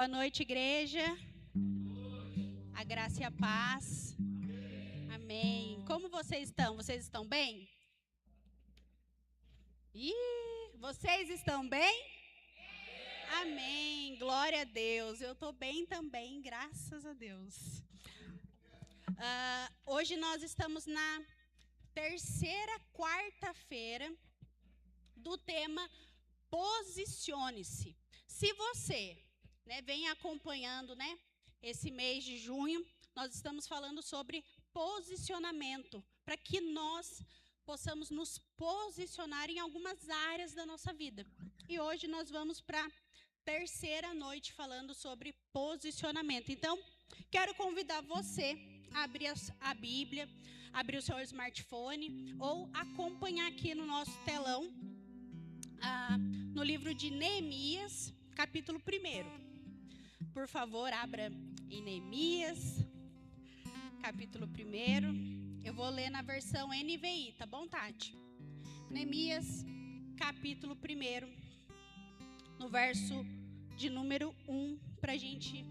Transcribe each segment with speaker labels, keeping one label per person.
Speaker 1: Boa noite, igreja. A graça e a paz. Amém. Como vocês estão? Vocês estão bem? Vocês estão bem? Amém. Glória a Deus. Eu estou bem também, graças a Deus. Hoje nós estamos na terceira quarta-feira do tema Posicione-se. Se você vem acompanhando, esse mês de junho, nós estamos falando sobre posicionamento, para que nós possamos nos posicionar em algumas áreas da nossa vida. E hoje nós vamos para a terceira noite falando sobre posicionamento. Então, quero convidar você a abrir a Bíblia, abrir o seu smartphone ou acompanhar aqui no nosso telão, no livro de Neemias, capítulo 1. Por favor, abra em Neemias, capítulo 1. Eu vou ler na versão NVI, tá bom, Tati? Neemias, capítulo 1, no verso de número 1, para a gente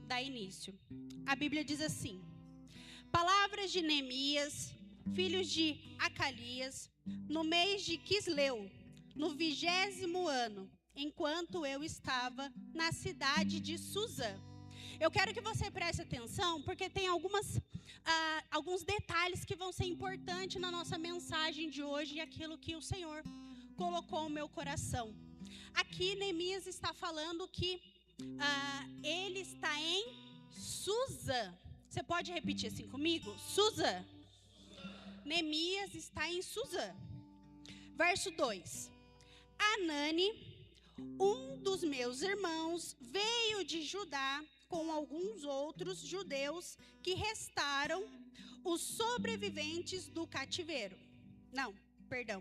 Speaker 1: dar início. A Bíblia diz assim: Palavras de Neemias, filhos de Acalias, no mês de Quisleu, no 20º ano, enquanto eu estava na cidade de Suzã. Eu quero que você preste atenção, porque tem alguns detalhes que vão ser importantes na nossa mensagem de hoje e aquilo que o Senhor colocou no meu coração. Aqui Neemias está falando que ele está em Suzã. Você pode repetir assim comigo? Suzã. Neemias está em Suzã. Verso 2. Anani, um dos meus irmãos, veio de Judá com alguns outros judeus que restaram, os sobreviventes do cativeiro.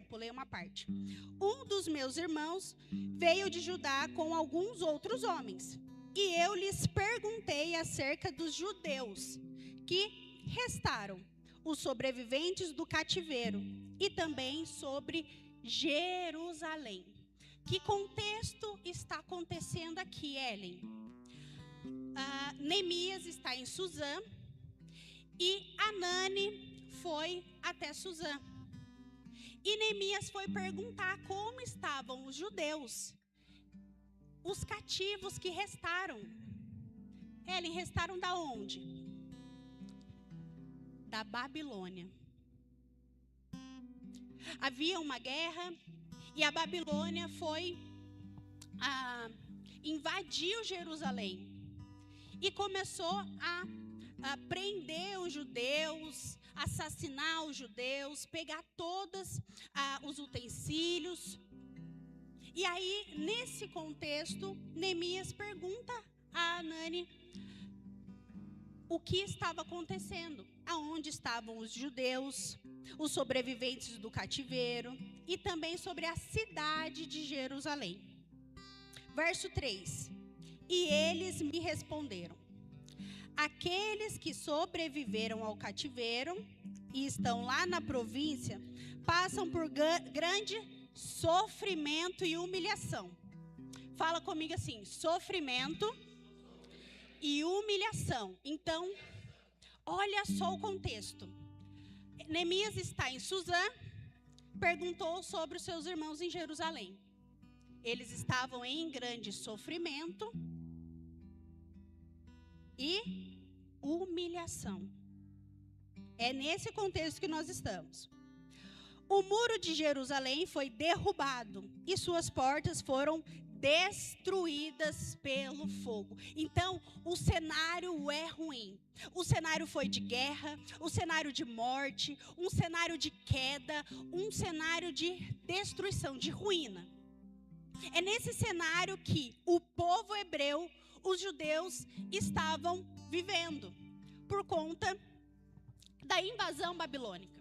Speaker 1: Pulei uma parte. Um dos meus irmãos veio de Judá com alguns outros homens, e eu lhes perguntei acerca dos judeus que restaram, os sobreviventes do cativeiro, e também sobre Jerusalém. Que contexto está acontecendo aqui, Ellen? Neemias está em Suzã e Anani foi até Suzã. E Neemias foi perguntar como estavam os judeus, os cativos que restaram. Ellen, restaram da onde? Da Babilônia. Havia uma guerra e a Babilônia foi invadiu Jerusalém e começou a prender os judeus, assassinar os judeus, pegar todos os utensílios. E aí, nesse contexto, Neemias pergunta a Anani o que estava acontecendo, aonde estavam os judeus, os sobreviventes do cativeiro, e também sobre a cidade de Jerusalém. Verso 3. E eles me responderam: aqueles que sobreviveram ao cativeiro e estão lá na província passam por grande sofrimento e humilhação. Fala comigo assim: sofrimento e humilhação. Então, olha só o contexto. Neemias está em Suzã, perguntou sobre os seus irmãos em Jerusalém. Eles estavam em grande sofrimento e humilhação. É nesse contexto que nós estamos. O muro de Jerusalém foi derrubado e suas portas foram destruídas pelo fogo. Então, o cenário é ruim. O cenário foi de guerra, o cenário de morte, um cenário de queda, um cenário de destruição, de ruína. É nesse cenário que o povo hebreu, os judeus, estavam vivendo por conta da invasão babilônica.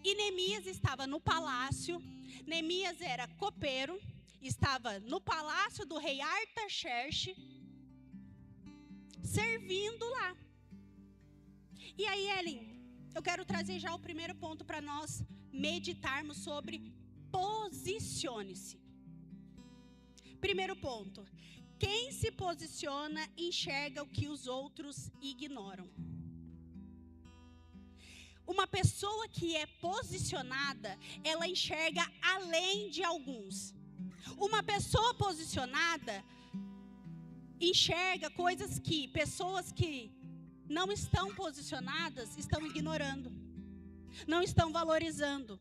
Speaker 1: E Neemias estava no palácio. Neemias era copeiro, estava no palácio do rei Artaxerxes, servindo lá. E aí, Ellen, eu quero trazer já o primeiro ponto para nós meditarmos sobre posicione-se. Primeiro ponto: Quem se posiciona enxerga o que os outros ignoram. Uma pessoa que é posicionada, ela enxerga além de alguns. Uma pessoa posicionada enxerga coisas que pessoas que não estão posicionadas estão ignorando, não estão valorizando.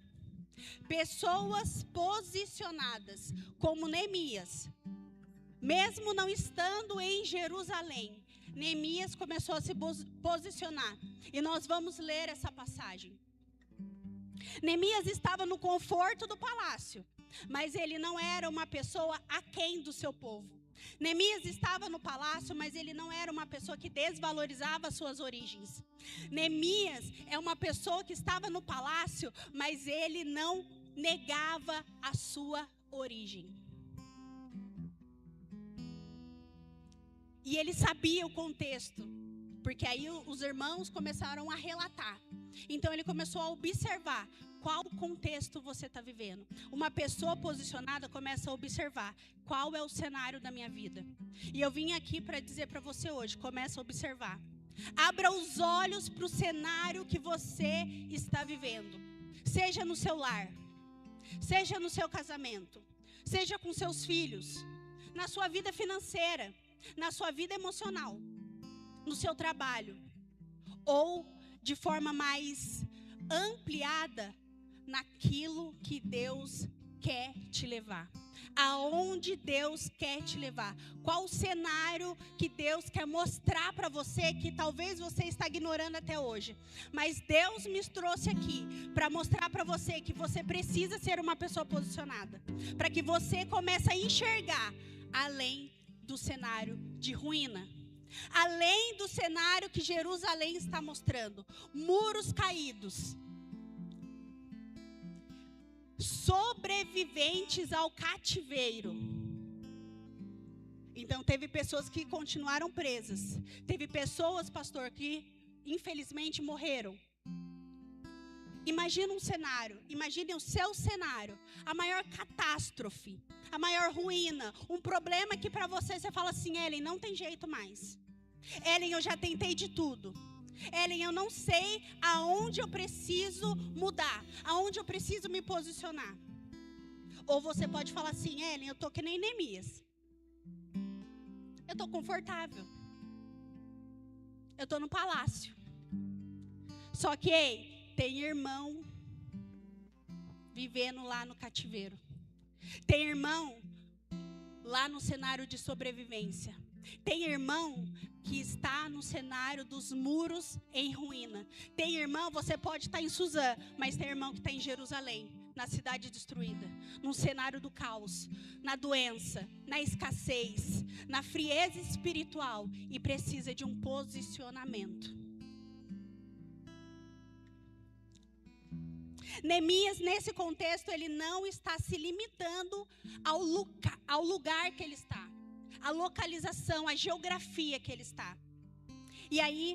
Speaker 1: Pessoas posicionadas, como Neemias, mesmo não estando em Jerusalém, Neemias começou a se posicionar. E nós vamos ler essa passagem. Neemias estava no conforto do palácio, mas ele não era uma pessoa aquém do seu povo. Neemias estava no palácio, mas ele não era uma pessoa que desvalorizava suas origens. Neemias é uma pessoa que estava no palácio, mas ele não negava a sua origem. E ele sabia o contexto, porque aí os irmãos começaram a relatar. Então ele começou a observar qual contexto você está vivendo. Uma pessoa posicionada começa a observar qual é o cenário da minha vida. E eu vim aqui para dizer para você hoje, começa a observar. Abra os olhos para o cenário que você está vivendo. Seja no seu lar, seja no seu casamento, seja com seus filhos, na sua vida financeira, na sua vida emocional, no seu trabalho, ou de forma mais ampliada naquilo que Deus quer te levar. Aonde Deus quer te levar? Qual o cenário que Deus quer mostrar para você que talvez você está ignorando até hoje? Mas Deus me trouxe aqui para mostrar para você que você precisa ser uma pessoa posicionada, para que você comece a enxergar além do cenário de ruína, além do cenário que Jerusalém está mostrando, muros caídos, sobreviventes ao cativeiro. Então teve pessoas que continuaram presas, teve pessoas, pastor, que infelizmente morreram. Imagina um cenário, imagine o seu cenário, a maior catástrofe, a maior ruína, um problema que para você fala assim: Ellen, não tem jeito mais. Ellen, eu já tentei de tudo. Ellen, eu não sei aonde eu preciso mudar, aonde eu preciso me posicionar. Ou você pode falar assim: Ellen, eu tô que nem Neemias. Eu tô confortável. Eu tô no palácio. Só que, tem irmão vivendo lá no cativeiro. Tem irmão lá no cenário de sobrevivência. Tem irmão que está no cenário dos muros em ruína. Tem irmão, você pode estar em Suzã, mas tem irmão que está em Jerusalém, na cidade destruída, num cenário do caos, na doença, na escassez, na frieza espiritual e precisa de um posicionamento. Neemias, nesse contexto, ele não está se limitando ao lugar que ele está, a localização, a geografia que ele está. E aí,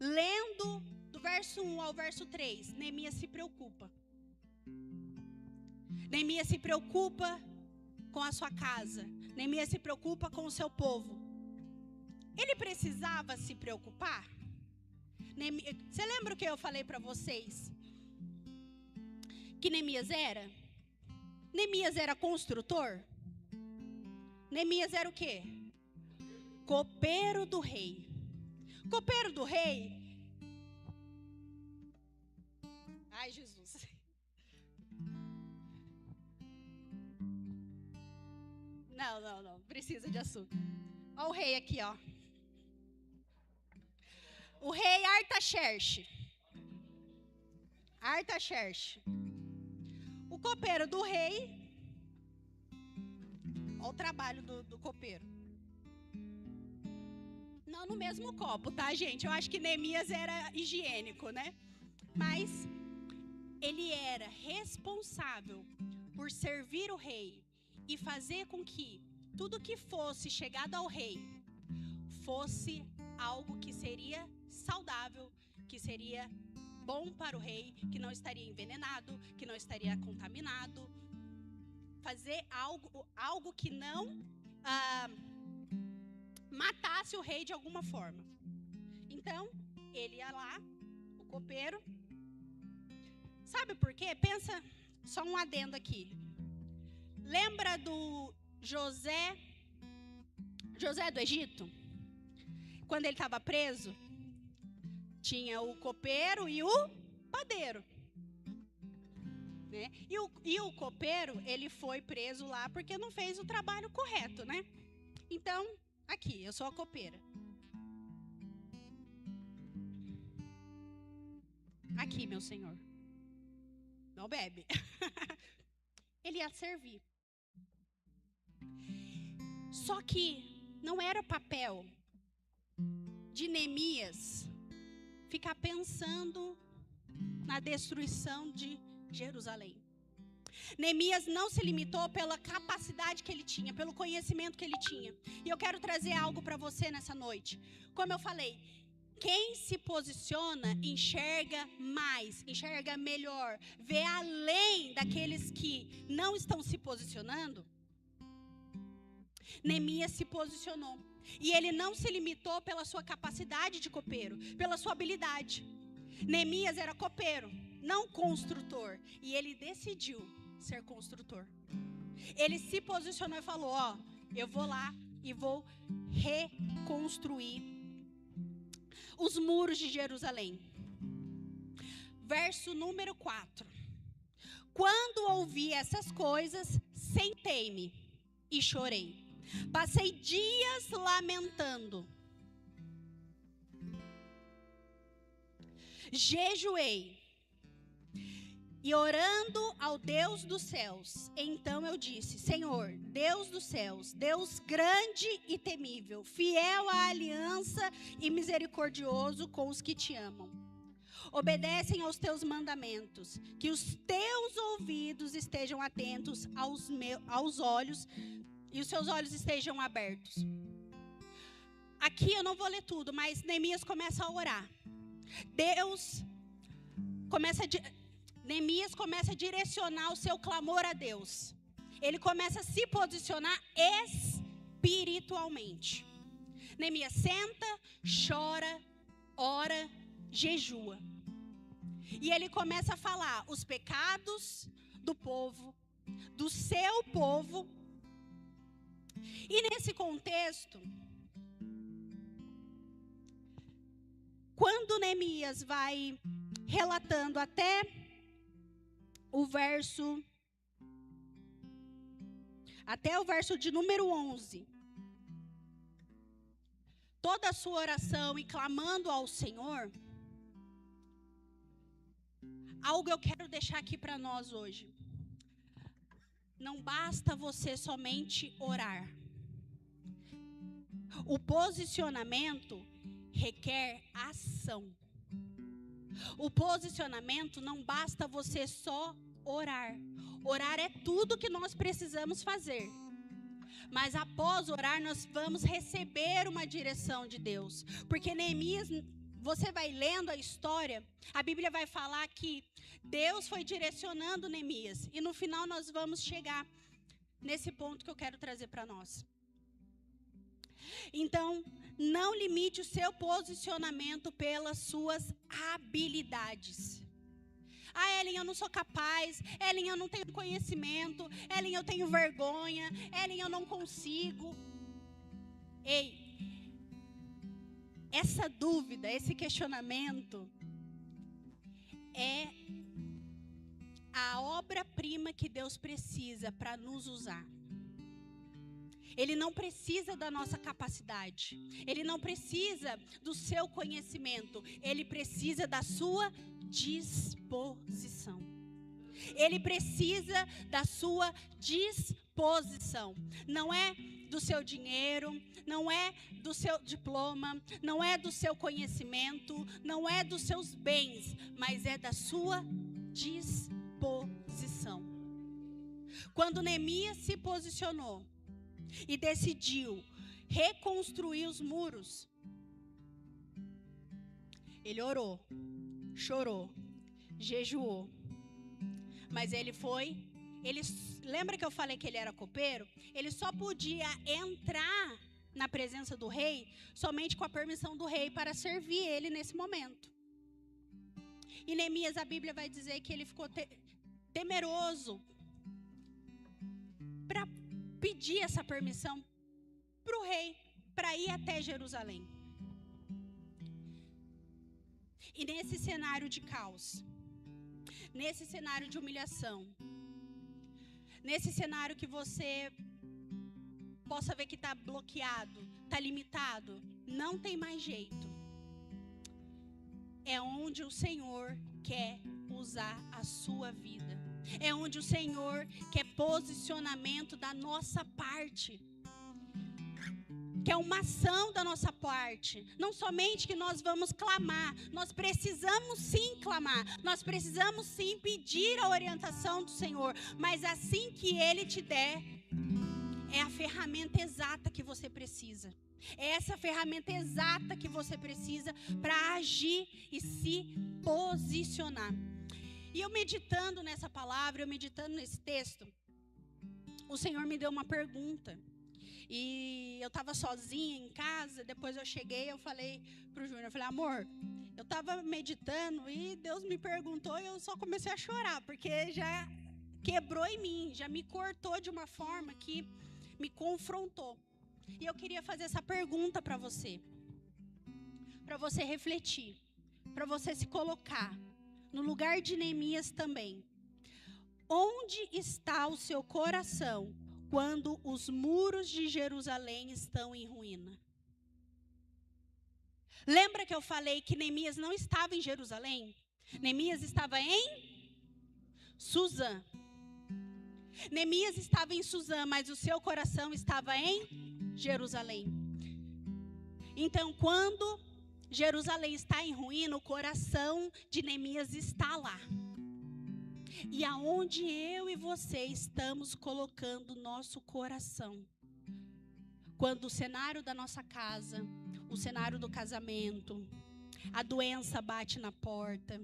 Speaker 1: lendo do verso 1 ao verso 3, Neemias se preocupa. Neemias se preocupa com a sua casa. Neemias se preocupa com o seu povo. Ele precisava se preocupar? Você lembra o que eu falei para vocês? Que Neemias era? Neemias era construtor? Neemias era o quê? Copeiro do rei. Copeiro do rei. Ai, Jesus. Não. Precisa de açúcar. Olha o rei aqui, ó. O rei Artaxerxes. O copeiro do rei. Olha o trabalho do copeiro. Não no mesmo copo, tá, gente? Eu acho que Neemias era higiênico, né? Mas ele era responsável por servir o rei e fazer com que tudo que fosse chegado ao rei fosse algo que seria saudável, que seria bom para o rei, que não estaria envenenado, que não estaria contaminado. Fazer algo que não matasse o rei de alguma forma. Então, ele ia lá, o copeiro. Sabe por quê? Pensa, só um adendo aqui. Lembra do José do Egito? Quando ele estava preso, tinha o copeiro e o padeiro. Né? E o copeiro, ele foi preso lá porque não fez o trabalho correto, né? Então, aqui, eu sou a copeira. Aqui, meu senhor. Não bebe. Ele ia servir. Só que não era papel de Neemias ficar pensando na destruição de Jerusalém. Neemias não se limitou pela capacidade que ele tinha, pelo conhecimento que ele tinha. E eu quero trazer algo para você nessa noite. Como eu falei, quem se posiciona enxerga mais, enxerga melhor, vê além daqueles que não estão se posicionando. Neemias se posicionou. E ele não se limitou pela sua capacidade de copeiro, pela sua habilidade. Neemias era copeiro, não construtor. E ele decidiu ser construtor. Ele se posicionou e falou, eu vou lá e vou reconstruir os muros de Jerusalém. Verso número 4. Quando ouvi essas coisas, sentei-me e chorei. Passei dias lamentando. Jejuei e orando ao Deus dos céus. Então eu disse, Senhor, Deus dos céus, Deus grande e temível, fiel à aliança e misericordioso com os que te amam. Obedecem aos teus mandamentos, que os teus ouvidos estejam atentos aos olhos e os seus olhos estejam abertos. Aqui eu não vou ler tudo, mas Neemias começa a orar. Neemias começa a direcionar o seu clamor a Deus. Ele começa a se posicionar espiritualmente. Neemias senta, chora, ora, jejua. E ele começa a falar os pecados do povo, do seu povo. E nesse contexto, quando Neemias vai relatando até o verso de número 11, toda a sua oração e clamando ao Senhor, algo eu quero deixar aqui para nós hoje. Não basta você somente orar. O posicionamento requer ação. O posicionamento não basta você só orar. Orar é tudo que nós precisamos fazer. Mas após orar, nós vamos receber uma direção de Deus. Porque Neemias, você vai lendo a história, a Bíblia vai falar que Deus foi direcionando Neemias. E no final nós vamos chegar nesse ponto que eu quero trazer para nós. Então, não limite o seu posicionamento pelas suas habilidades. Ellen, eu não sou capaz. Ellen, eu não tenho conhecimento. Ellen, eu tenho vergonha. Ellen, eu não consigo. Ei, essa dúvida, esse questionamento é a obra-prima que Deus precisa para nos usar. Ele não precisa da nossa capacidade. Ele não precisa do seu conhecimento. Ele precisa da sua disposição. Ele precisa da sua disposição. Não é do seu dinheiro, não é do seu diploma, não é do seu conhecimento, não é dos seus bens, mas é da sua disposição. Quando Neemias se posicionou e decidiu reconstruir os muros, ele orou, chorou, jejuou, mas ele foi lembra que eu falei que ele era copeiro? Ele só podia entrar na presença do rei somente com a permissão do rei para servir ele nesse momento. E Neemias, a Bíblia vai dizer que ele ficou temeroso para pedir essa permissão para o rei, para ir até Jerusalém. E nesse cenário de caos, nesse cenário de humilhação, nesse cenário que você possa ver que está bloqueado, está limitado, não tem mais jeito, é onde o Senhor quer usar a sua vida. É onde o Senhor quer posicionamento da nossa parte. Que é uma ação da nossa parte. Não somente que nós vamos clamar. Nós precisamos sim clamar. Nós precisamos sim pedir a orientação do Senhor. Mas assim que Ele te der, é a ferramenta exata que você precisa. É essa ferramenta exata que você precisa para agir e se posicionar. E eu meditando nessa palavra, eu meditando nesse texto, o Senhor me deu uma pergunta. E eu estava sozinha em casa, depois eu cheguei, eu falei para o Júnior, eu falei, amor, eu estava meditando e Deus me perguntou e eu só comecei a chorar, porque já quebrou em mim, já me cortou de uma forma que me confrontou. E eu queria fazer essa pergunta para você refletir, para você se colocar no lugar de Neemias também. Onde está o seu coração quando os muros de Jerusalém estão em ruína? Lembra que eu falei que Neemias não estava em Jerusalém? Neemias estava em Suzã. Neemias estava em Suzã, mas o seu coração estava em Jerusalém. Então, quando Jerusalém está em ruína, o coração de Neemias está lá. E aonde eu e você estamos colocando o nosso coração? Quando o cenário da nossa casa, o cenário do casamento, a doença bate na porta,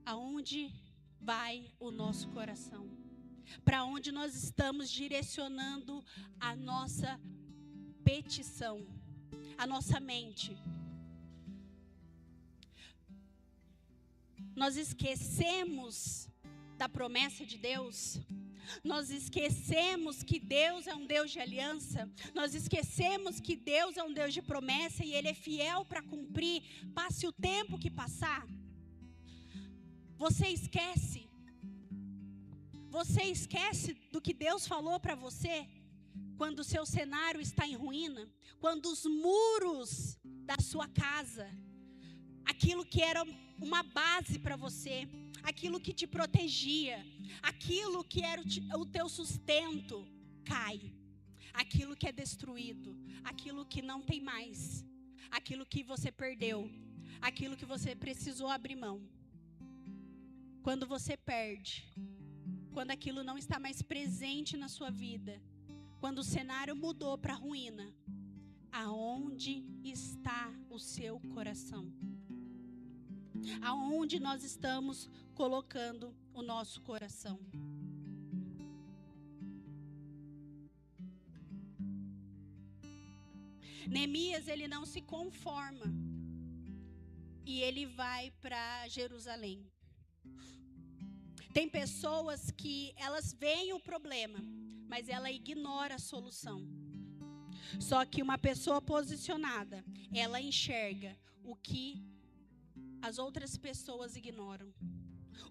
Speaker 1: aonde vai o nosso coração? Para onde nós estamos direcionando a nossa petição, a nossa mente? Nós esquecemos da promessa de Deus? Nós esquecemos que Deus é um Deus de aliança? Nós esquecemos que Deus é um Deus de promessa e Ele é fiel para cumprir, passe o tempo que passar? Você esquece? Você esquece do que Deus falou para você? Quando o seu cenário está em ruína? Quando os muros da sua casa, aquilo que era uma base para você, aquilo que te protegia, aquilo que era o teu sustento, cai. Aquilo que é destruído, aquilo que não tem mais, aquilo que você perdeu, aquilo que você precisou abrir mão. Quando você perde, quando aquilo não está mais presente na sua vida, quando o cenário mudou para a ruína, aonde está o seu coração? Aonde nós estamos colocando o nosso coração? Neemias, ele não se conforma e ele vai para Jerusalém. Tem pessoas que elas veem o problema, mas ela ignora a solução. Só que uma pessoa posicionada, ela enxerga o que as outras pessoas ignoram.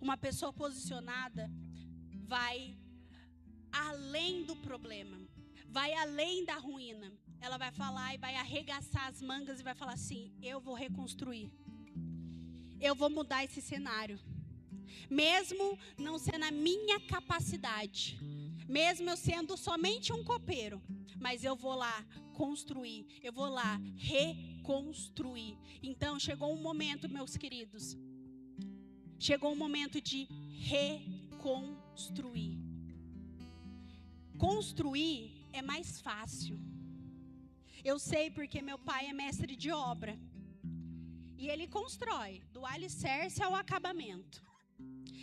Speaker 1: Uma pessoa posicionada vai além do problema, vai além da ruína. Ela vai falar e vai arregaçar as mangas e vai falar assim: eu vou reconstruir, eu vou mudar esse cenário. Mesmo não sendo a minha capacidade, mesmo eu sendo somente um copeiro, mas eu vou lá construir, eu vou lá reconstruir. Então chegou um momento, meus queridos, chegou um momento de reconstruir. Construir é mais fácil. Eu sei porque meu pai é mestre de obra. E ele constrói do alicerce ao acabamento.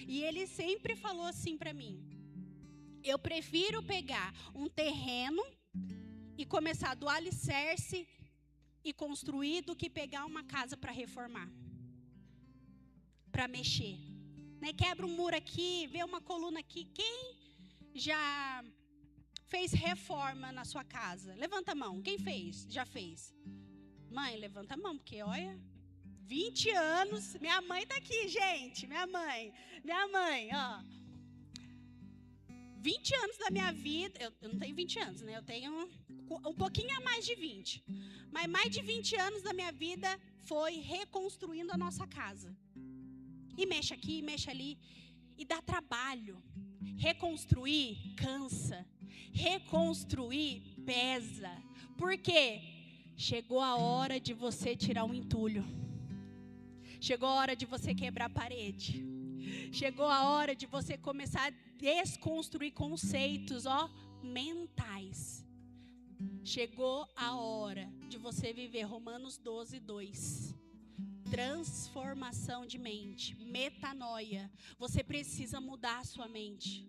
Speaker 1: E ele sempre falou assim para mim: eu prefiro pegar um terreno e começar do alicerce e construir do que pegar uma casa para reformar, para mexer. Né? Quebra um muro aqui, vê uma coluna aqui. Quem já fez reforma na sua casa? Levanta a mão. Quem fez? Já fez? Mãe, levanta a mão, porque olha, 20 anos. Minha mãe tá aqui, gente. Minha mãe, ó. 20 anos da minha vida, eu não tenho 20 anos, né? Eu tenho um pouquinho a mais de 20. Mas mais de 20 anos da minha vida foi reconstruindo a nossa casa. E mexe aqui, mexe ali. E dá trabalho. Reconstruir cansa. Reconstruir pesa. Por quê? Chegou a hora de você tirar um entulho. Chegou a hora de você quebrar a parede. Chegou a hora de você começar a desconstruir conceitos, mentais. Chegou a hora de você viver Romanos 12, 2. Transformação de mente, metanoia. Você precisa mudar a sua mente.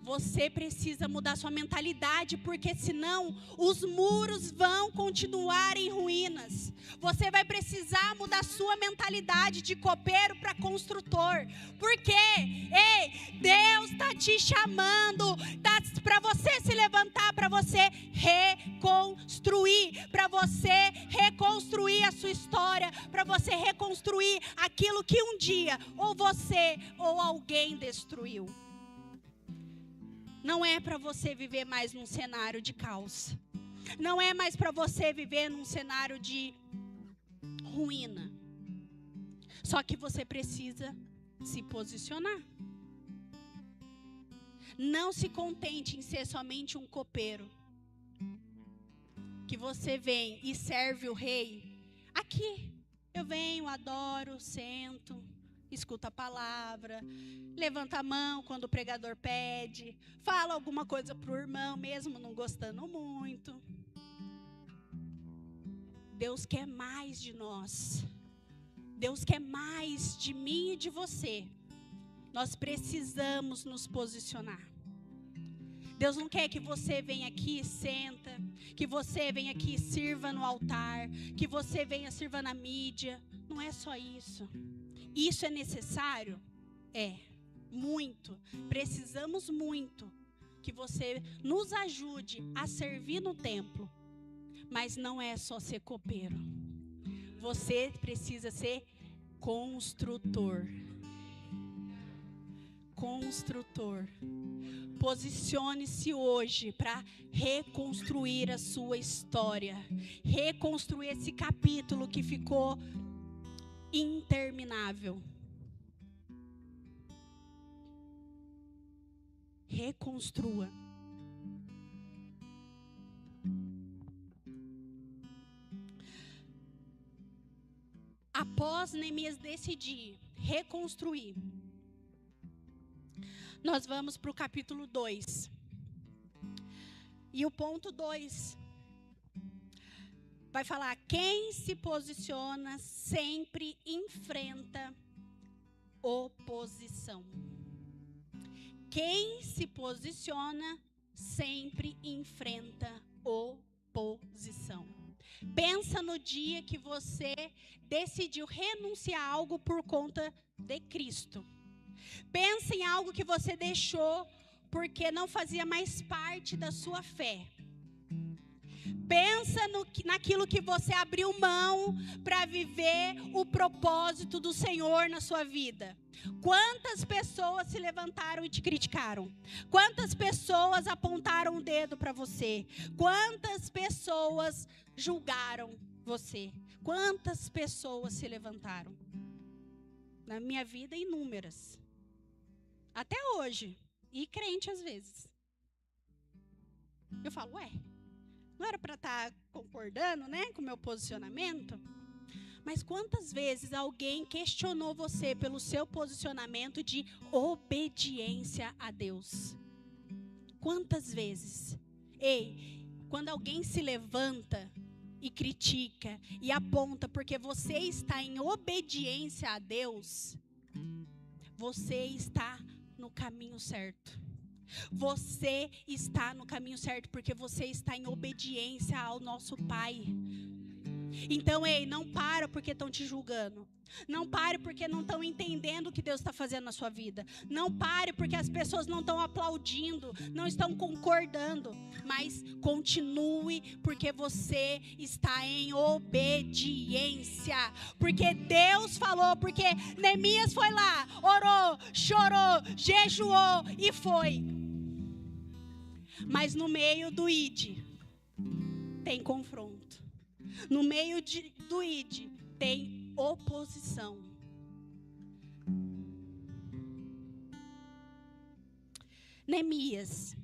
Speaker 1: Você precisa mudar sua mentalidade, porque senão os muros vão continuar em ruínas. Você vai precisar mudar sua mentalidade de copeiro para construtor. Por quê? Ei, Deus está te chamando para você se levantar, para você reconstruir, para você reconstruir a sua história, para você reconstruir aquilo que um dia ou você ou alguém destruiu. Não é para você viver mais num cenário de caos. Não é mais para você viver num cenário de ruína. Só que você precisa se posicionar. Não se contente em ser somente um copeiro. Que você vem e serve o rei. Aqui, eu venho, adoro, sento, escuta a palavra, levanta a mão quando o pregador pede, fala alguma coisa pro irmão, mesmo não gostando muito. Deus quer mais de nós. Deus quer mais de mim e de você. Nós precisamos nos posicionar. Deus não quer que você venha aqui e senta, que você venha aqui e sirva no altar, que você venha e sirva na mídia. Não é só isso. Isso é necessário? É, muito. Precisamos muito que você nos ajude a servir no templo. Mas não é só ser copeiro. Você precisa ser construtor. Construtor. Posicione-se hoje para reconstruir a sua história. Reconstruir esse capítulo que ficou interminável. Reconstrua. Após Neemias decidir reconstruir, nós vamos para o capítulo 2. E o ponto 2 vai falar: quem se posiciona sempre enfrenta oposição. Quem se posiciona sempre enfrenta oposição. Pensa no dia que você decidiu renunciar a algo por conta de Cristo. Pensa em algo que você deixou porque não fazia mais parte da sua fé. Pensa naquilo que você abriu mão para viver o propósito do Senhor na sua vida. Quantas pessoas se levantaram e te criticaram? Quantas pessoas apontaram o dedo para você? Quantas pessoas julgaram você? Quantas pessoas se levantaram? Na minha vida, inúmeras. Até hoje. E crente às vezes. Eu falo, não era para estar concordando, com o meu posicionamento? Mas quantas vezes alguém questionou você pelo seu posicionamento de obediência a Deus? Quantas vezes? Quando alguém se levanta e critica e aponta porque você está em obediência a Deus, você está no caminho certo. Você está no caminho certo porque você está em obediência ao nosso Pai. Então, ei, não para porque estão te julgando. Não pare porque não estão entendendo o que Deus está fazendo na sua vida. Não pare porque as pessoas não estão aplaudindo, não estão concordando. Mas continue porque você está em obediência. Porque Deus falou, porque Neemias foi lá, orou, chorou, jejuou e foi. Mas no meio do id, tem confronto. No meio do id, tem oposição. Neemias,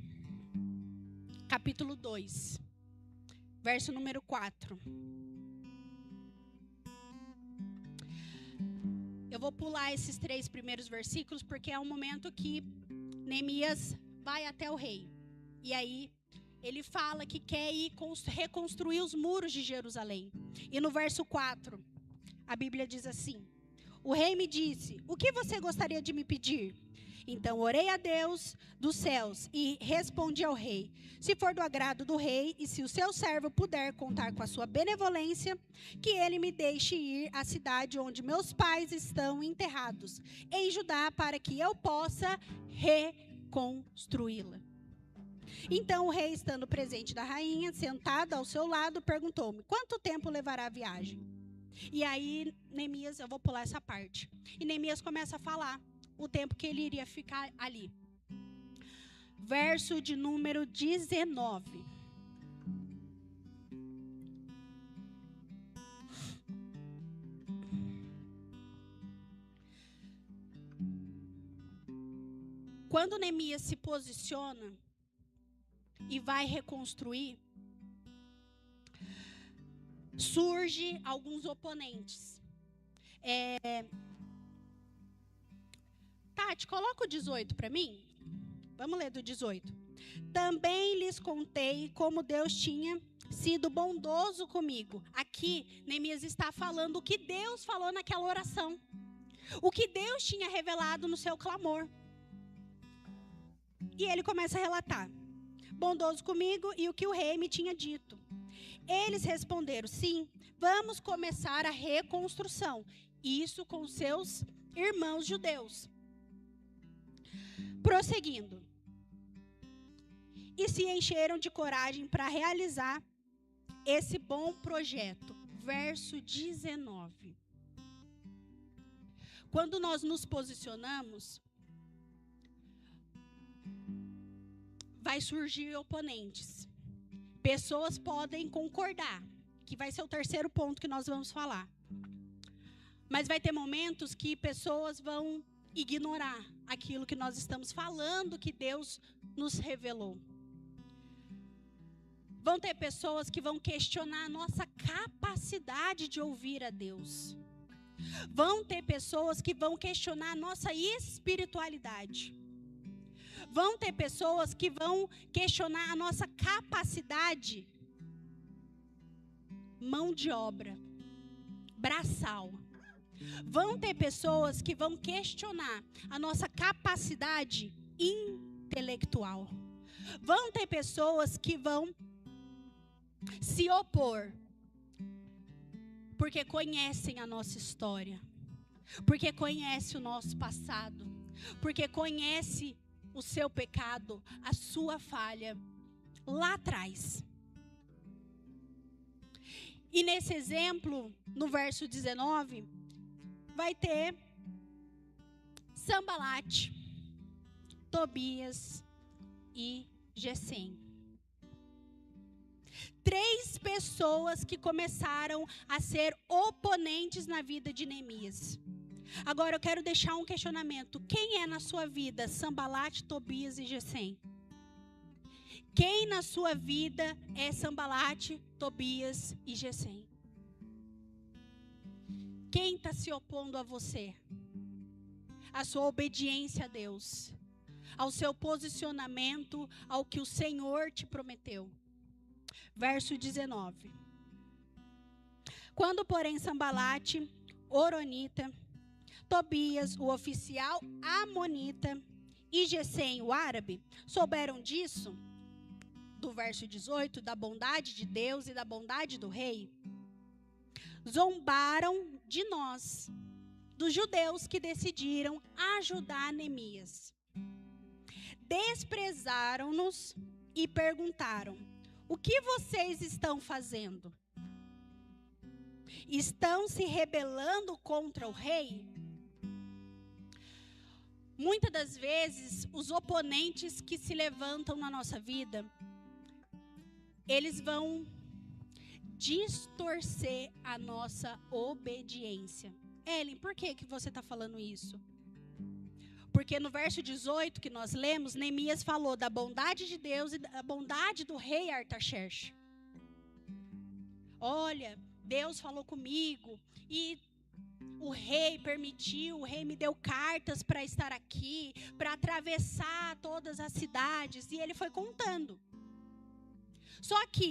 Speaker 1: capítulo 2, verso número 4. Eu vou pular esses 3 primeiros versículos, porque é um momento que Neemias vai até o rei. E aí, ele fala que quer ir reconstruir os muros de Jerusalém. E no verso 4, a Bíblia diz assim: o rei me disse, o que você gostaria de me pedir? Então orei a Deus dos céus e respondi ao rei: se for do agrado do rei e se o seu servo puder contar com a sua benevolência, que ele me deixe ir à cidade onde meus pais estão enterrados, em Judá, para que eu possa reconstruí-la. Então o rei, estando presente da rainha, sentada ao seu lado, perguntou-me: quanto tempo levará a viagem? E aí Neemias, eu vou pular essa parte. E Neemias começa a falar o tempo que ele iria ficar ali. Verso de número 19. Quando Neemias se posiciona e vai reconstruir, surge alguns oponentes. Tati, coloca o 18 para mim. Vamos ler do 18. Também lhes contei como Deus tinha sido bondoso comigo. Aqui, Neemias está falando o que Deus falou naquela oração. O que Deus tinha revelado no seu clamor. E ele começa a relatar: bondoso comigo e o que o rei me tinha dito. Eles responderam: sim, vamos começar a reconstrução. Isso com seus irmãos judeus. Prosseguindo. E se encheram de coragem para realizar esse bom projeto. Verso 19. Quando nós nos posicionamos, vai surgir oponentes. Pessoas podem concordar, que vai ser o terceiro ponto que nós vamos falar. Mas vai ter momentos que pessoas vão ignorar aquilo que nós estamos falando, que Deus nos revelou. Vão ter pessoas que vão questionar a nossa capacidade de ouvir a Deus. Vão ter pessoas que vão questionar a nossa espiritualidade. Vão ter pessoas que vão questionar a nossa capacidade, mão de obra, braçal. Vão ter pessoas que vão questionar a nossa capacidade intelectual. Vão ter pessoas que vão se opor, porque conhecem a nossa história, porque conhecem o nosso passado, porque conhecem o seu pecado, a sua falha lá atrás. E nesse exemplo, no verso 19, vai ter Sambalate, Tobias e Gesem. 3 pessoas que começaram a ser oponentes na vida de Neemias. Agora eu quero deixar um questionamento. Quem é na sua vida Sambalate, Tobias e Gesem? Quem na sua vida é Sambalate, Tobias e Gesem? Quem está se opondo a você? A sua obediência a Deus, ao seu posicionamento, ao que o Senhor te prometeu. Verso 19. Quando, porém, Sambalate, Horonita, Tobias, o oficial amonita, e Gesem, o árabe, souberam disso, do verso 18, da bondade de Deus e da bondade do rei, zombaram de nós, dos judeus que decidiram ajudar Neemias. Desprezaram-nos e perguntaram: o que vocês estão fazendo? Estão se rebelando contra o rei? Muitas das vezes, os oponentes que se levantam na nossa vida, eles vão distorcer a nossa obediência. Ellen, por que você está falando isso? Porque no verso 18 que nós lemos, Neemias falou da bondade de Deus e da bondade do rei Artaxerxes. Olha, Deus falou comigo e o rei permitiu, o rei me deu cartas para estar aqui, para atravessar todas as cidades, e ele foi contando. Só que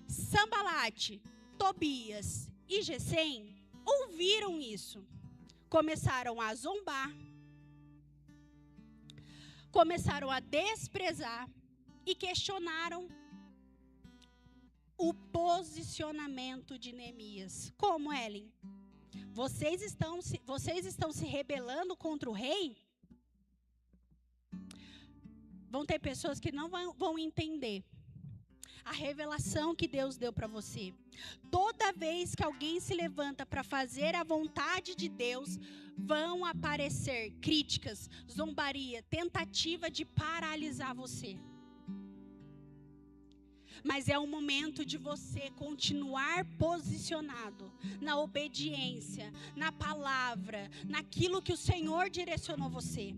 Speaker 1: Sambalate, Tobias e Gesem ouviram isso, começaram a zombar, começaram a desprezar e questionaram o posicionamento de Neemias. Como, Ellen? Vocês estão se rebelando contra o rei? Vão ter pessoas que não vão entender a revelação que Deus deu para você. Toda vez que alguém se levanta para fazer a vontade de Deus, vão aparecer críticas, zombaria, tentativa de paralisar você. Mas é o momento de você continuar posicionado na obediência, na palavra, naquilo que o Senhor direcionou você.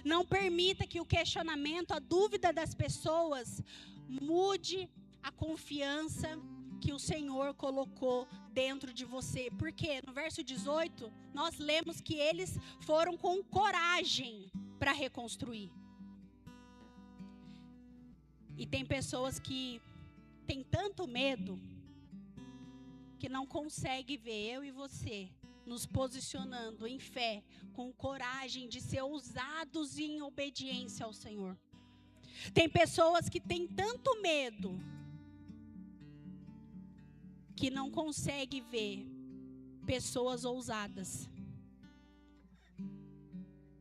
Speaker 1: Não permita que o questionamento, a dúvida das pessoas mude a confiança que o Senhor colocou dentro de você. Porque no verso 18, nós lemos que eles foram com coragem para reconstruir. E tem pessoas que têm tanto medo que não conseguem ver eu e você nos posicionando em fé, com coragem de ser ousados e em obediência ao Senhor. Tem pessoas que têm tanto medo que não conseguem ver pessoas ousadas.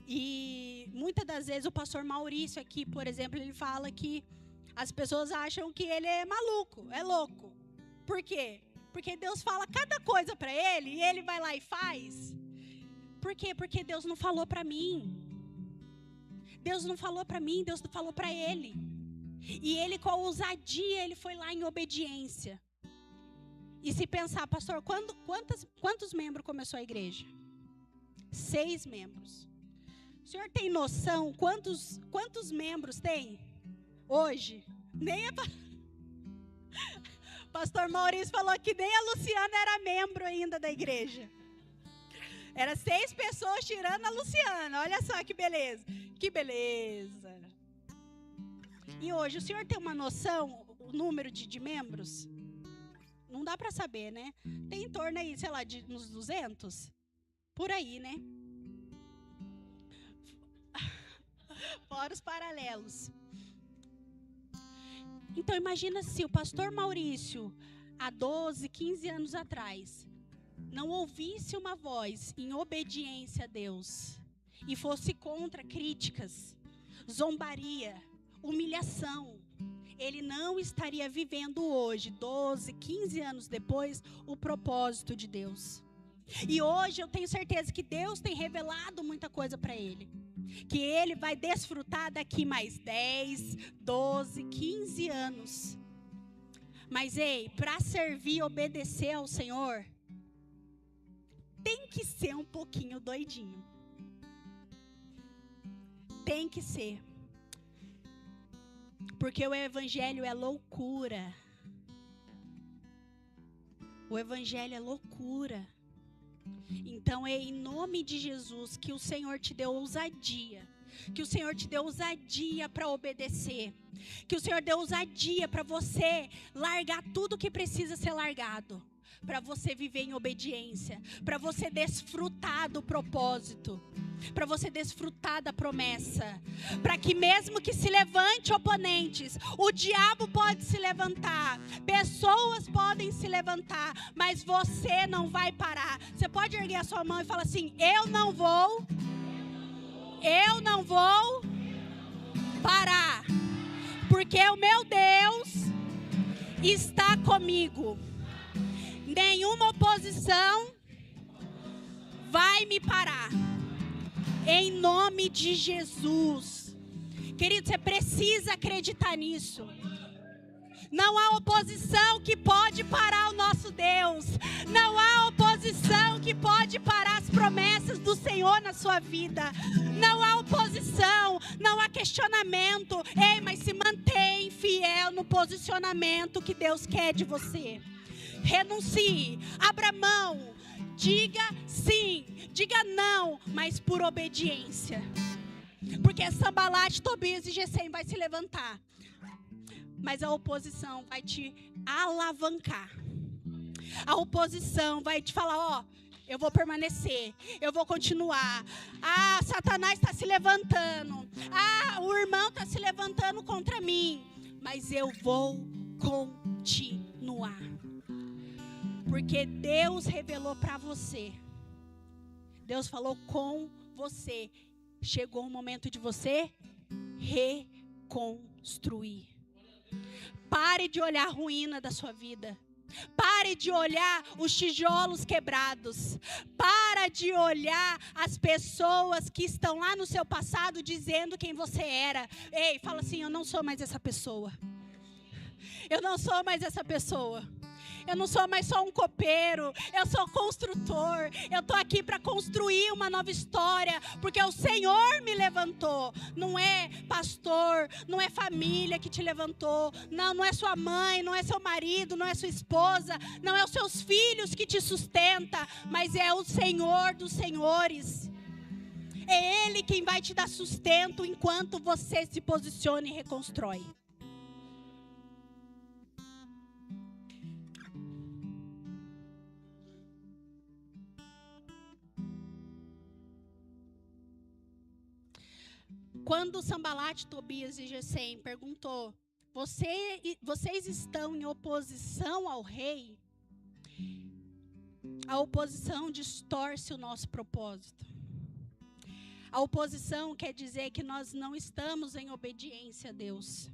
Speaker 1: E muitas das vezes o pastor Maurício aqui, por exemplo, ele fala que as pessoas acham que ele é maluco, é louco. Por quê? Porque Deus fala cada coisa para ele e ele vai lá e faz. Por quê? Porque Deus não falou para mim. Deus não falou para mim, Deus não falou para ele. E ele, com ousadia, ele foi lá em obediência. E se pensar, pastor, quantos membros começou a igreja? 6 membros. O senhor tem noção quantos membros tem hoje? Nem a pastor Maurício falou que nem a Luciana era membro ainda da igreja. Era 6 pessoas tirando a Luciana. Olha só que beleza. Que beleza. E hoje, o senhor tem uma noção, o número de membros? Não dá para saber, né? Tem em torno aí, sei lá, de uns 200? Por aí, né? Fora os paralelos. Então, imagina se o pastor Maurício, há 12, 15 anos atrás, não ouvisse uma voz em obediência a Deus e fosse contra críticas, zombaria, humilhação, ele não estaria vivendo hoje, 12, 15 anos depois, o propósito de Deus. E hoje eu tenho certeza que Deus tem revelado muita coisa para ele, que ele vai desfrutar daqui mais 10, 12, 15 anos. Mas ei, para servir e obedecer ao Senhor, tem que ser um pouquinho doidinho. Tem que ser. Porque o evangelho é loucura. O evangelho é loucura. Então é em nome de Jesus que o Senhor te deu ousadia. Que o Senhor te deu ousadia para obedecer. Que o Senhor deu ousadia para você largar tudo que precisa ser largado. para você viver em obediência, para você desfrutar do propósito, para você desfrutar da promessa, para que mesmo que se levante oponentes, o diabo pode se levantar, pessoas podem se levantar, mas você não vai parar. Você pode erguer a sua mão e falar assim: eu não vou parar, porque o meu Deus está comigo. Nenhuma oposição vai me parar. Em nome de Jesus. Querido, você precisa acreditar nisso. Não há oposição que pode parar o nosso Deus. Não há oposição que pode parar as promessas do Senhor na sua vida. Não há oposição, não há questionamento. Ei, mas se mantém fiel no posicionamento que Deus quer de você. Renuncie, abra mão, diga sim, diga não, mas por obediência. Porque Sambalate, Tobias e Gesem vai se levantar, mas a oposição vai te alavancar. A oposição vai te falar: ó, eu vou permanecer, eu vou continuar. Ah, Satanás está se levantando. Ah, o irmão está se levantando contra mim. Mas eu vou continuar. Porque Deus revelou para você. Deus falou com você. Chegou o momento de você reconstruir. Pare de olhar a ruína da sua vida. Pare de olhar os tijolos quebrados. Para de olhar as pessoas que estão lá no seu passado dizendo quem você era. Ei, fala assim: eu não sou mais essa pessoa. Eu não sou mais essa pessoa. Eu não sou mais só um copeiro, eu sou construtor. Eu estou aqui para construir uma nova história, porque o Senhor me levantou. Não é pastor, não é família que te levantou. Não é sua mãe, não é seu marido, não é sua esposa, não é os seus filhos que te sustenta, mas é o Senhor dos senhores. É Ele quem vai te dar sustento enquanto você se posiciona e reconstrói. Quando Sambalate, Tobias e Gesem perguntou: vocês estão em oposição ao rei? A oposição distorce o nosso propósito. A oposição quer dizer que nós não estamos em obediência a Deus.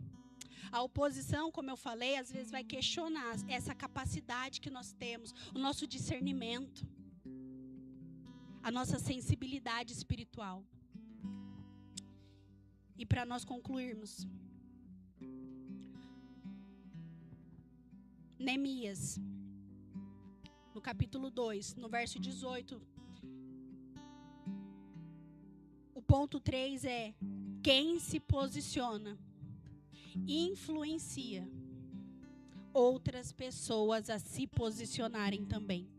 Speaker 1: A oposição, como eu falei, às vezes vai questionar essa capacidade que nós temos, o nosso discernimento, a nossa sensibilidade espiritual. E para nós concluirmos, Neemias, no capítulo 2, no verso 18, o ponto 3 é: quem se posiciona influencia outras pessoas a se posicionarem também.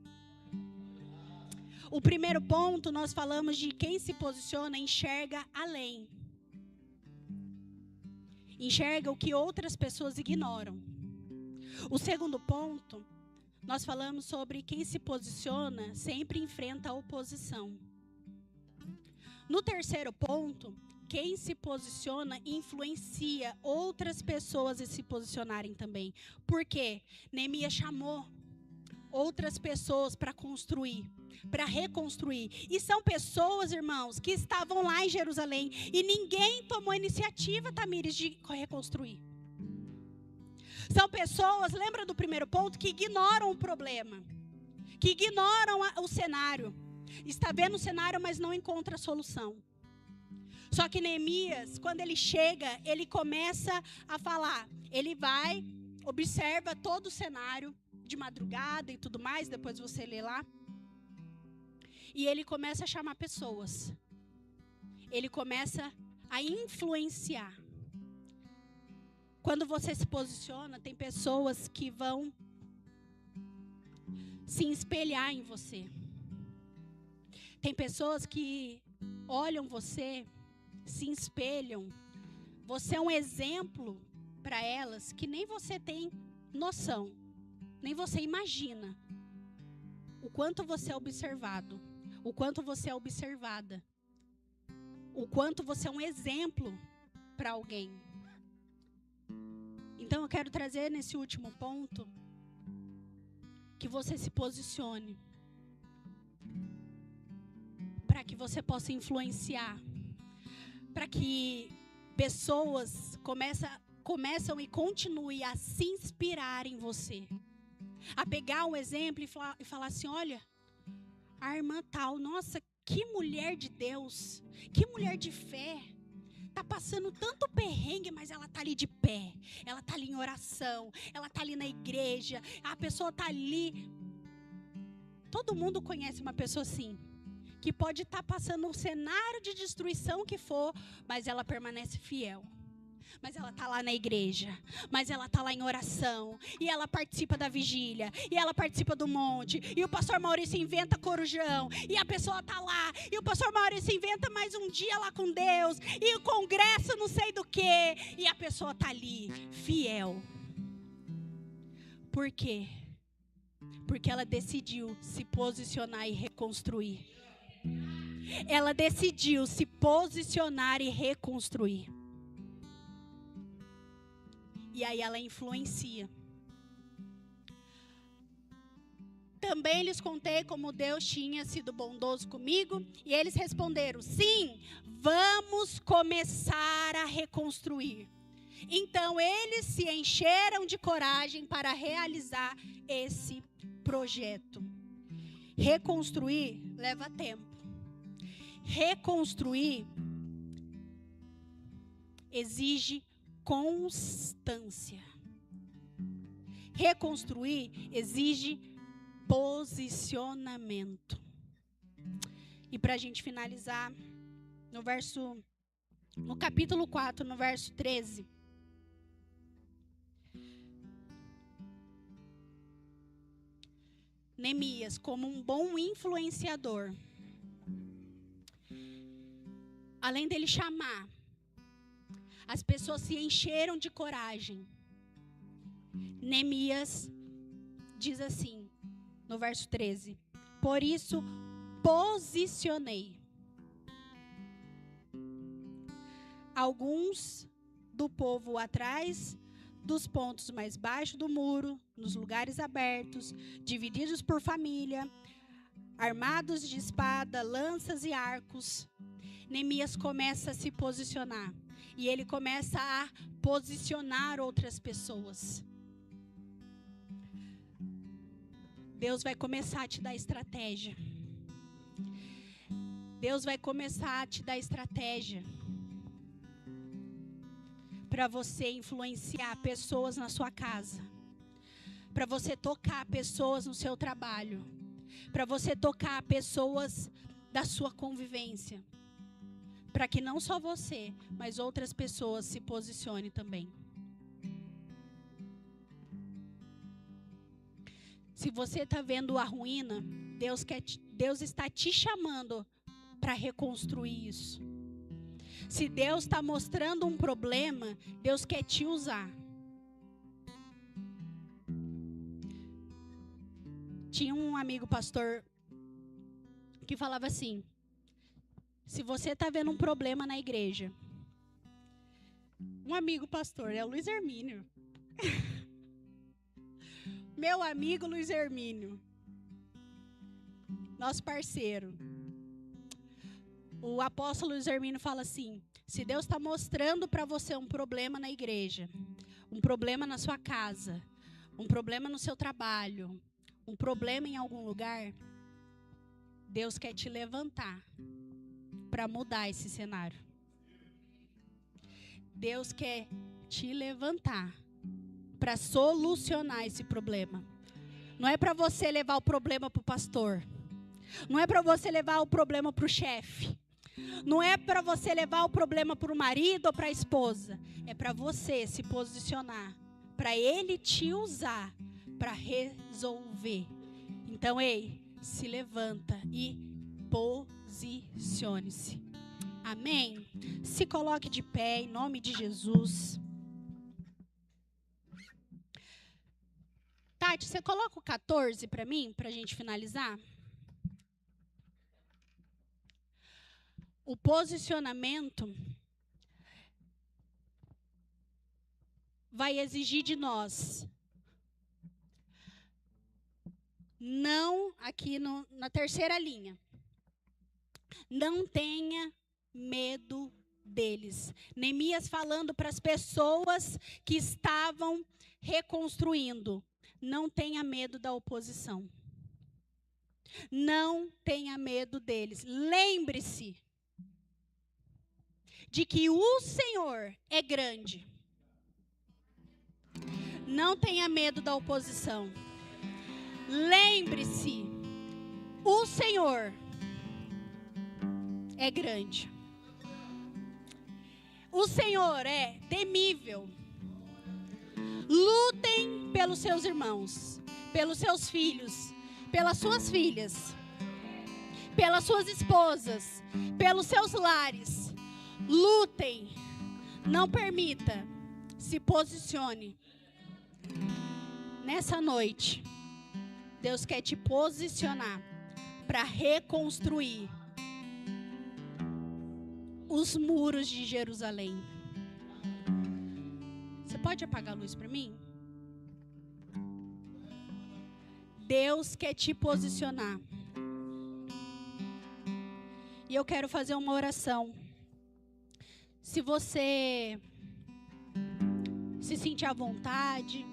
Speaker 1: O primeiro ponto, nós falamos de quem se posiciona enxerga além. Enxerga o que outras pessoas ignoram. O segundo ponto, nós falamos sobre quem se posiciona sempre enfrenta a oposição. No terceiro ponto, quem se posiciona influencia outras pessoas a se posicionarem também. Por quê? Neemias chamou outras pessoas para construir, para reconstruir. E são pessoas, irmãos, que estavam lá em Jerusalém e ninguém tomou iniciativa, Tamires, de reconstruir. São pessoas, lembra do primeiro ponto, que ignoram o problema, que ignoram o cenário. Está vendo o cenário, mas não encontra a solução. Só que Neemias, quando ele chega, ele começa a falar. Ele vai, observa todo o cenário, de madrugada e tudo mais, depois você lê lá. E ele começa a chamar pessoas. Ele começa a influenciar. Quando você se posiciona, tem pessoas que vão se espelhar em você. Tem pessoas que olham você, se espelham. Você é um exemplo para elas que nem você tem noção. Nem você imagina o quanto você é observado, o quanto você é observada, o quanto você é um exemplo para alguém. Então eu quero trazer nesse último ponto que você se posicione, para que você possa influenciar, para que pessoas começam e continuem a se inspirar em você, a pegar um exemplo e falar assim: olha, a irmã tal, nossa, que mulher de Deus, que mulher de fé, tá passando tanto perrengue, mas ela tá ali de pé, ela tá ali em oração, ela tá ali na igreja, a pessoa tá ali. Todo mundo conhece uma pessoa assim, que pode estar passando um cenário de destruição que for, mas ela permanece fiel. Mas ela está lá na igreja, mas ela está lá em oração, e ela participa da vigília, e ela participa do monte, e o pastor Maurício inventa corujão, e a pessoa está lá, e o pastor Maurício inventa mais um dia lá com Deus, e o congresso não sei do que, e a pessoa está ali, fiel. Por quê? Porque ela decidiu se posicionar e reconstruir. Ela decidiu se posicionar e reconstruir. E aí ela influencia. Também lhes contei como Deus tinha sido bondoso comigo. E eles responderam: sim, vamos começar a reconstruir. Então eles se encheram de coragem para realizar esse projeto. Reconstruir leva tempo. Reconstruir exige constância. Reconstruir exige posicionamento. E para a gente finalizar, no capítulo 4, no verso 13. Neemias, como um bom influenciador, além dele chamar, as pessoas se encheram de coragem. Neemias diz assim, no verso 13: por isso posicionei alguns do povo atrás dos pontos mais baixos do muro, nos lugares abertos, divididos por família, armados de espada, lanças e arcos. Neemias começa a se posicionar. E ele começa a posicionar outras pessoas. Deus vai começar a te dar estratégia. Deus vai começar a te dar estratégia para você influenciar pessoas na sua casa, para você tocar pessoas no seu trabalho, para você tocar pessoas da sua convivência, para que não só você, mas outras pessoas se posicionem também. Se você está vendo a ruína, Deus está te chamando para reconstruir isso. Se Deus está mostrando um problema, Deus quer te usar. Tinha um amigo pastor que falava assim: se você está vendo um problema na igreja, um amigo pastor, é o Luiz Hermínio. Meu amigo Luiz Hermínio, nosso parceiro. O apóstolo Luiz Hermínio fala assim: se Deus está mostrando para você um problema na igreja, um problema na sua casa, um problema no seu trabalho, um problema em algum lugar, Deus quer te levantar para mudar esse cenário. Deus quer te levantar para solucionar esse problema. Não é para você levar o problema para o pastor. Não é para você levar o problema para o chefe. Não é para você levar o problema para o marido ou para a esposa. É para você se posicionar, para ele te usar para resolver. Então, ei, se levanta e posicione-se. Amém? Se coloque de pé em nome de Jesus. Tá Tati, você coloca o 14 para mim, para a gente finalizar? O posicionamento vai exigir de nós. Não, aqui na terceira linha. Não tenha medo deles. Neemias falando para as pessoas que estavam reconstruindo. Não tenha medo da oposição. Não tenha medo deles. Lembre-se de que o Senhor é grande. Não tenha medo da oposição. Lembre-se, o Senhor é grande. O Senhor é temível. Lutem pelos seus irmãos, pelos seus filhos, pelas suas filhas, pelas suas esposas, pelos seus lares. Lutem. Não permita. Se posicione. Nessa noite, Deus quer te posicionar para reconstruir os muros de Jerusalém. Você pode apagar a luz para mim? Deus quer te posicionar. E eu quero fazer uma oração. Se você se sentir à vontade,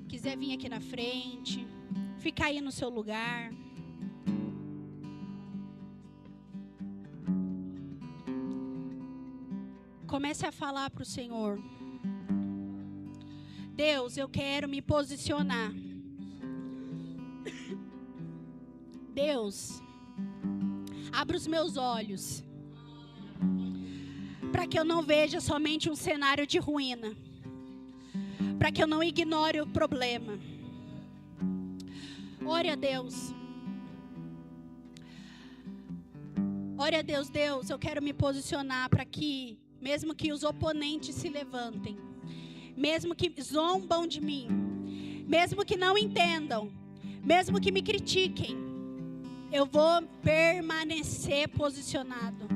Speaker 1: quiser vir aqui na frente, ficar aí no seu lugar. Comece a falar para o Senhor. Deus, eu quero me posicionar. Deus, abra os meus olhos para que eu não veja somente um cenário de ruína, para que eu não ignore o problema. Ore a Deus. Ore a Deus, Deus, eu quero me posicionar para que, mesmo que os oponentes se levantem, mesmo que zombam de mim, mesmo que não entendam, mesmo que me critiquem, eu vou permanecer posicionado.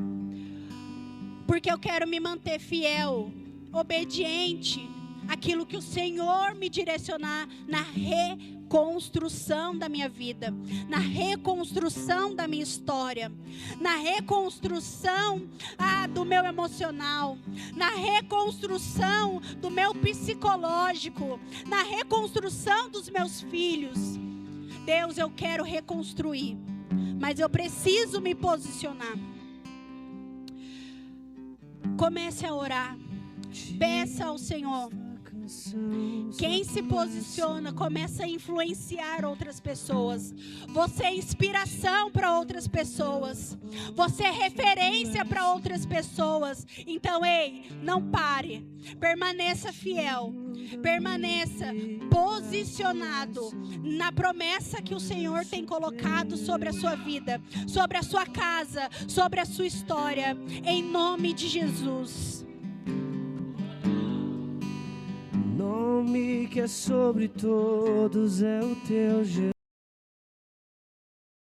Speaker 1: Porque eu quero me manter fiel, obediente àquilo que o Senhor me direcionar na reconstrução da minha vida, na reconstrução da minha história, na reconstrução do meu emocional, na reconstrução do meu psicológico, na reconstrução dos meus filhos. Deus, eu quero reconstruir, mas eu preciso me posicionar. Comece a orar. Peça ao Senhor. Quem se posiciona começa a influenciar outras pessoas. Você é inspiração para outras pessoas. Você é referência para outras pessoas. Então, ei, não pare. Permaneça fiel. Permaneça posicionado na promessa que o Senhor tem colocado sobre a sua vida, sobre a sua casa, sobre a sua história. Em nome de Jesus.
Speaker 2: O nome que é sobre todos é o teu Jesus.